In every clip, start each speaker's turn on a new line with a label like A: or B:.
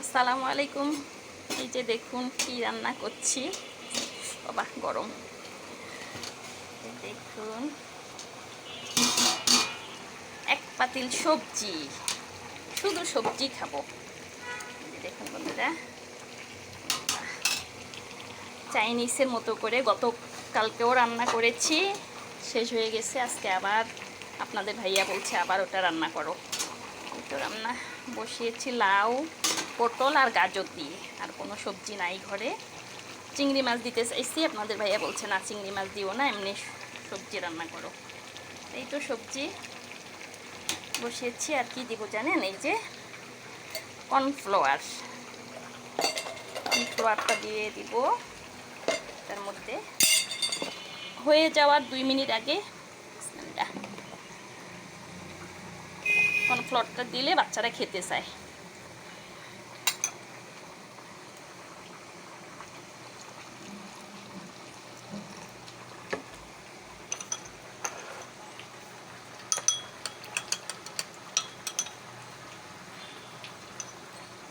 A: আসসালামু আলাইকুম। এই যে দেখুন কি রান্না করছি, বাবা গরম। দেখুন এক পাতিল সবজি, শুধু সবজি খাবো। দেখুন বন্ধুরা, চাইনিজের মতো করে গতকালকেও রান্না করেছি, শেষ হয়ে গেছে। আজকে আবার আপনাদের ভাইয়া বলছে আবার ওটা রান্না করো। তো রান্না বসিয়েছি লাউ, পটল আর গাজর দিয়ে। আর কোনো সবজি নাই ঘরে। চিংড়ি মাছ দিতে চাইছি, আপনাদের ভাইয়া বলছে না চিংড়ি মাছ দিও না, এমনি সবজি রান্না করো। এই তো সবজি বসিয়েছি। আর কি দিব জানেন, এই যে কর্নফ্লাওয়ারটা দিয়ে দিব তার মধ্যে। হয়ে যাওয়ার 2 মিনিট আগে কর্নফ্লাওয়ারটা দিলে বাচ্চারা খেতে চায়।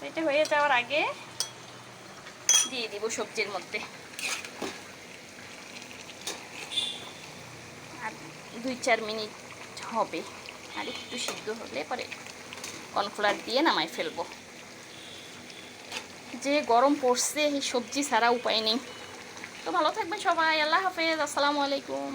A: এটা হয়ে যাওয়ার আগে দিয়ে দিব সবজির মধ্যে। আর 2-4 মিনিট হবে, আর একটু সিদ্ধ হলে পরে কর্নফ্লাওয়ার দিয়ে নামাই ফেলবো। যে গরম পড়ছে, এই সবজি ছাড়া উপায় নেই। তো ভালো থাকবেন সবাই, আল্লাহ হাফেজ, আসসালামু আলাইকুম।